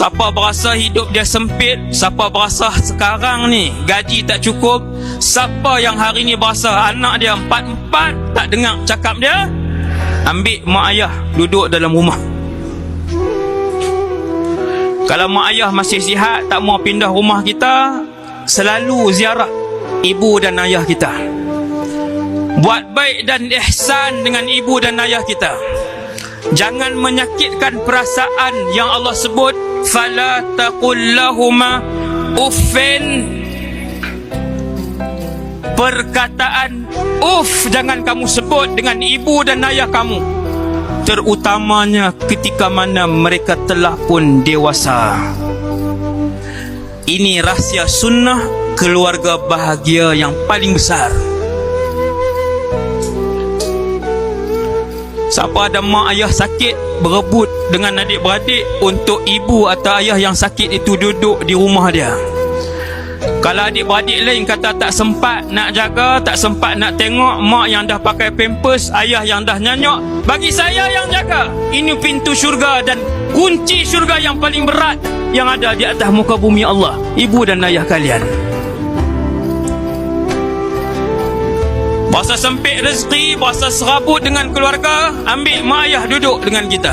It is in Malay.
Siapa berasa hidup dia sempit, siapa berasa sekarang ni gaji tak cukup, siapa yang hari ni berasa anak dia empat-empat tak dengar cakap dia, ambil mak ayah duduk dalam rumah. Kalau mak ayah masih sihat, tak mau pindah rumah kita, selalu ziarah ibu dan ayah kita. Buat baik dan ihsan dengan ibu dan ayah kita. Jangan menyakitkan perasaan yang Allah sebut, fala taqul lahuma uffin. Perkataan uff jangan kamu sebut dengan ibu dan ayah kamu, terutamanya ketika mana mereka telah pun dewasa. Ini rahsia sunnah keluarga bahagia yang paling besar. Siapa ada mak ayah sakit, berebut dengan adik-beradik untuk ibu atau ayah yang sakit itu duduk di rumah dia. Kalau adik-beradik lain kata tak sempat nak jaga, tak sempat nak tengok mak yang dah pakai pampers, ayah yang dah nyanyok, bagi saya yang jaga. Ini pintu syurga dan kunci syurga yang paling berat yang ada di atas muka bumi Allah, ibu dan ayah kalian. Berasa sempit rezeki, berasa serabut dengan keluarga, ambil mak ayah duduk dengan kita.